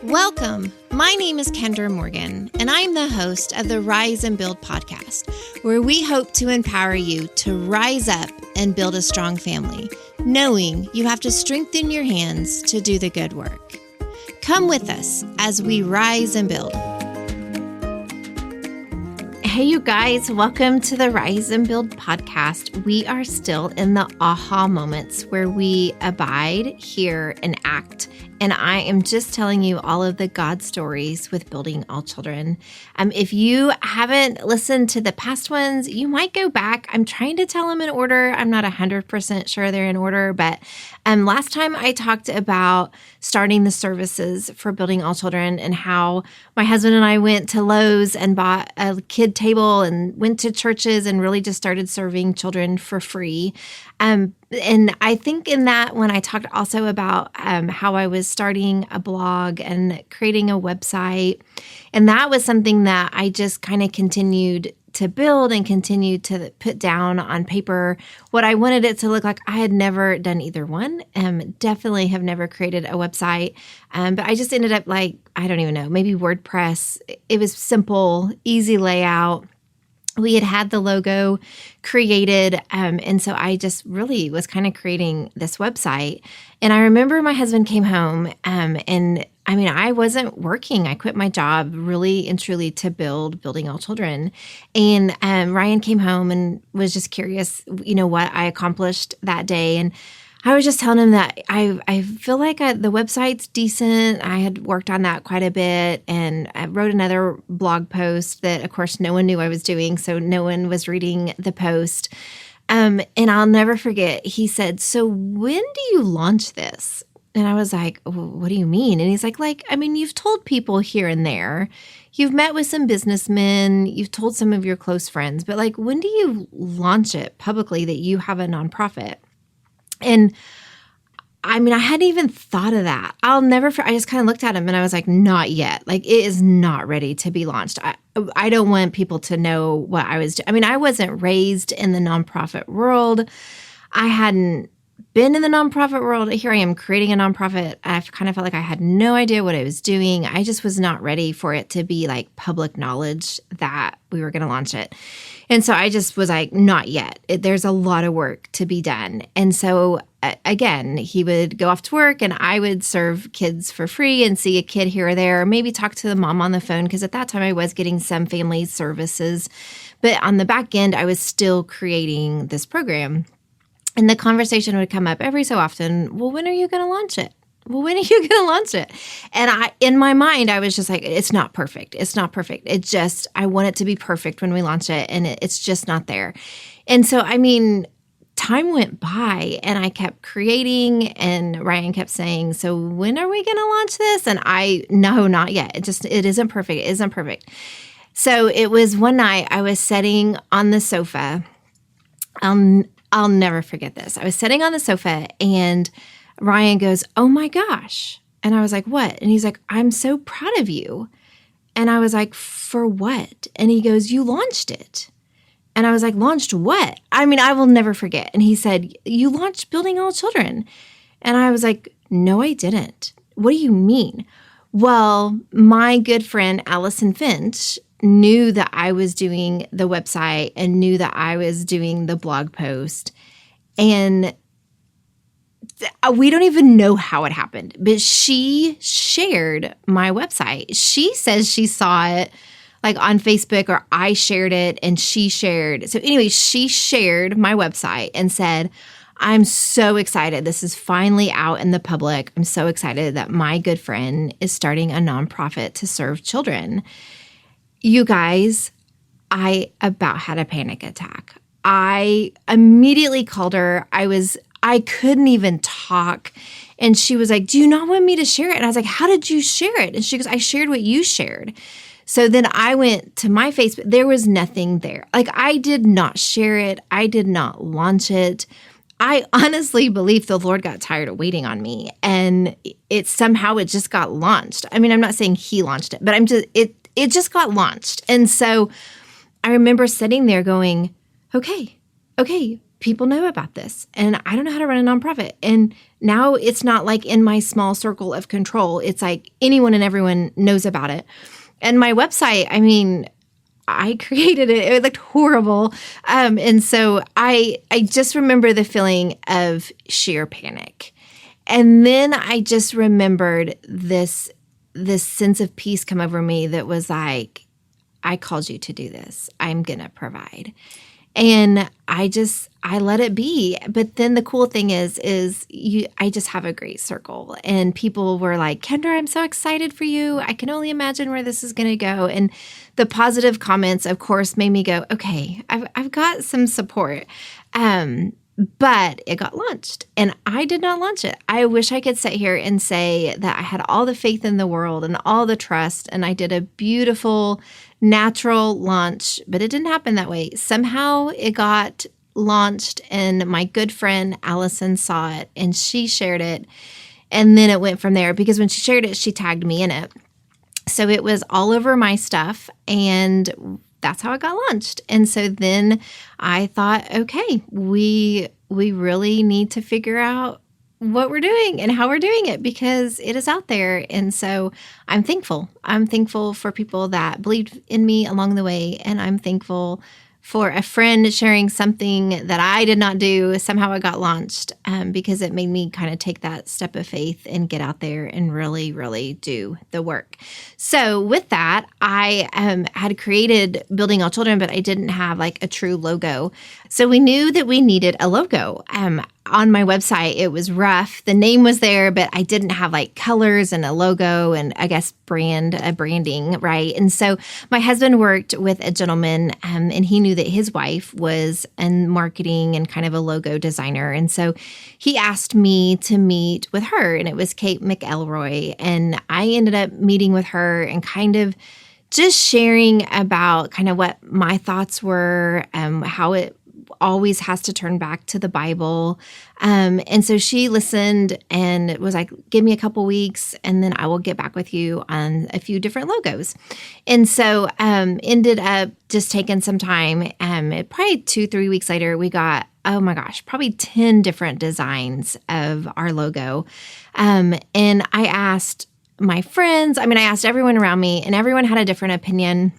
Welcome. My name is Kendra Morgan, and I'm the host of the Rise and Build podcast, where we hope to empower you to rise up and build a strong family, knowing you have to strengthen your hands to do the good work. Come with us as we rise and build. Hey, you guys, welcome to the Rise and Build podcast. We are still in the aha moments where we abide, hear, and act. And I am just telling you all of the God stories with building all children. If you haven't listened to the past ones, you might go back. I'm trying to tell them in order. I'm not 100% sure they're in order, but last time I talked about starting the services for building all children and how my husband and I went to Lowe's and bought a kid table and went to churches and really just started serving children for free. And I think in that when I talked also about how I was starting a blog and creating a website, and that was something that I just kind of continued to build and continued to put down on paper what I wanted it to look like. I had never done either one. Definitely have never created a website. But I just ended up like, I don't even know, maybe WordPress. It was simple, easy layout. We had the logo created, and so I just really was kind of creating this website. And I remember my husband came home, and I mean, I wasn't working. I quit my job really and truly to building all children. And Ryan came home and was just curious, what I accomplished that day. And I was just telling him that I feel like the website's decent. I had worked on that quite a bit, and I wrote another blog post that, of course, no one knew I was doing, so no one was reading the post. And I'll never forget, he said, "So when do you launch this?" And I was like, "What do you mean?" And he's like, you've told people here and there. You've met with some businessmen. You've told some of your close friends. But when do you launch it publicly that you have a nonprofit? And I mean, I hadn't even thought of that. I just kind of looked at him and I was like, not yet. It is not ready to be launched. I don't want people to know what I was doing. I mean, I wasn't raised in the nonprofit world. I hadn't been in the nonprofit world. Here I am creating a nonprofit. I kind of felt like I had no idea what I was doing. I just was not ready for it to be public knowledge that we were going to launch it. And so I just was like, not yet. There's a lot of work to be done. And so again, he would go off to work and I would serve kids for free and see a kid here or there, or maybe talk to the mom on the phone, because at that time I was getting some family services. But on the back end, I was still creating this program. And the conversation would come up every so often, well, when are you going to launch it? Well, when are you going to launch it? And in my mind, I was just like, it's not perfect. It's not perfect. I want it to be perfect when we launch it. And it's just not there. And so, time went by and I kept creating, and Ryan kept saying, so when are we going to launch this? And no, not yet. It isn't perfect. It isn't perfect. So it was one night I was sitting on the sofa. I'll never forget this. I was sitting on the sofa and Ryan goes, "Oh my gosh." And I was like, "What?" And he's like, "I'm so proud of you." And I was like, "For what?" And he goes, "You launched it." And I was like, "Launched what?" I will never forget. And he said, "You launched Building All Children." And I was like, "No, I didn't." "What do you mean?" Well, my good friend, Allison Finch, knew that I was doing the website and knew that I was doing the blog post. And we don't even know how it happened, but she shared my website. She says she saw it on Facebook, or I shared it and she shared. So anyway, she shared my website and said, "I'm so excited. This is finally out in the public. I'm so excited that my good friend is starting a nonprofit to serve children." You guys, I about had a panic attack. I immediately called her. I couldn't even talk. And she was like, "Do you not want me to share it?" And I was like, "How did you share it?" And she goes, "I shared what you shared." So then I went to my Facebook. There was nothing there. I did not share it. I did not launch it. I honestly believe the Lord got tired of waiting on me, and it just got launched. I'm not saying he launched it, but it just got launched. And so I remember sitting there going, okay, people know about this, and I don't know how to run a nonprofit. And now it's not like in my small circle of control. It's like anyone and everyone knows about it. And my website, I mean, I created it. It looked horrible. And so I just remember the feeling of sheer panic. And then I just remembered this sense of peace come over me that was like, I called you to do this. I'm going to provide. And I let it be. But then the cool thing is I just have a great circle, and people were like, Kendra, I'm so excited for you. I can only imagine where this is going to go. And the positive comments, of course, made me go, okay, I've got some support. But it got launched, and I did not launch it. I wish I could sit here and say that I had all the faith in the world and all the trust, and I did a beautiful, natural launch, but it didn't happen that way. Somehow it got launched, and my good friend Allison saw it, and she shared it, and then it went from there, because when she shared it, she tagged me in it. So it was all over my stuff, and that's how it got launched. And so then I thought, okay, we really need to figure out what we're doing and how we're doing it, because it is out there. And so I'm thankful. I'm thankful for people that believed in me along the way. And I'm thankful for a friend sharing something that I did not do. Somehow it got launched, because it made me kind of take that step of faith and get out there and really, really do the work. So with that, I had created Building All Children, but I didn't have like a true logo. So we knew that we needed a logo. On my website, it was rough. The name was there, but I didn't have like colors and a logo and I guess branding, right? And so my husband worked with a gentleman, and he knew that his wife was in marketing and kind of a logo designer. And so he asked me to meet with her, and it was Kate McElroy. And I ended up meeting with her and kind of just sharing about kind of what my thoughts were, how it always has to turn back to the Bible. And so she listened and was like, give me a couple weeks and then I will get back with you on a few different logos. And so ended up just taking some time. Probably 2-3 weeks later, we got, oh my gosh, probably 10 different designs of our logo. And I asked my friends, I asked everyone around me, and everyone had a different opinion.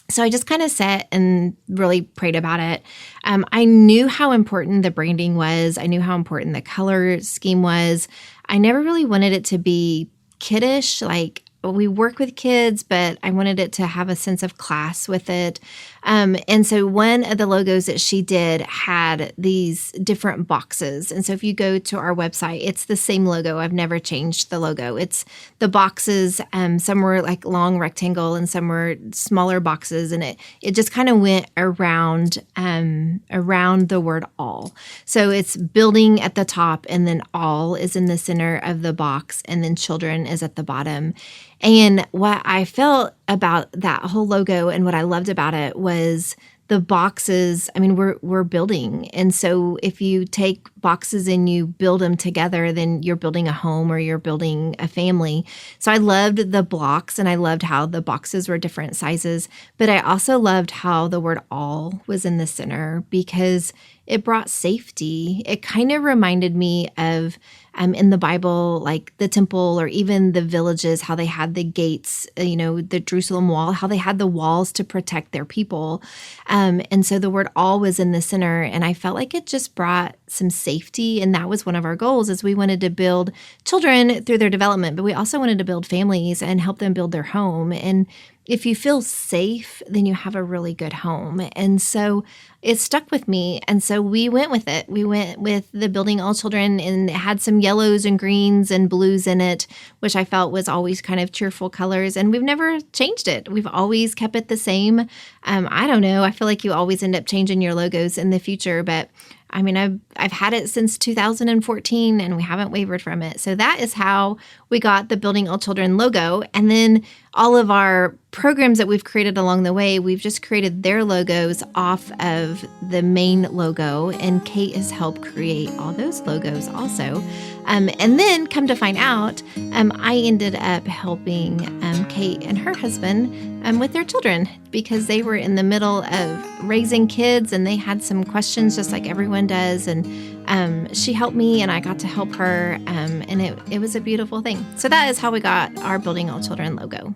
So I just kind of sat and really prayed about it. I knew how important the branding was. I knew how important the color scheme was. I never really wanted it to be kiddish. Like, we work with kids, but I wanted it to have a sense of class with it. And so one of the logos that she did had these different boxes. And so if you go to our website, it's the same logo. I've never changed the logo. It's the boxes. Some were like long rectangle and some were smaller boxes. And it just kind of went around the word all. So it's building at the top, and then all is in the center of the box, and then children is at the bottom. And what I felt about that whole logo and what I loved about it was the boxes. We're building. And so if you take boxes and you build them together, then you're building a home or you're building a family. So I loved the blocks, and I loved how the boxes were different sizes. But I also loved how the word all was in the center, because it brought safety. It kind of reminded me of in the Bible, like the temple or even the villages, how they had the gates, the Jerusalem wall, how they had the walls to protect their people. And so the word all was in the center, and I felt like it just brought some safety. And that was one of our goals, is we wanted to build children through their development, but we also wanted to build families and help them build their home. And if you feel safe, then you have a really good home. And so it stuck with me. And so we went with it. We went with the Building All Children, and it had some yellows and greens and blues in it, which I felt was always kind of cheerful colors. And we've never changed it. We've always kept it the same. I don't know. I feel like you always end up changing your logos in the future, but I've had it since 2014, and we haven't wavered from it. So that is how we got the Building All Children logo. And then all of our programs that we've created along the way, we've just created their logos off of the main logo, and Kate has helped create all those logos also. And then come to find out, I ended up helping Kate and her husband with their children, because they were in the middle of raising kids and they had some questions just like everyone does. And she helped me and I got to help her. And it was a beautiful thing. So that is how we got our Building All Children logo.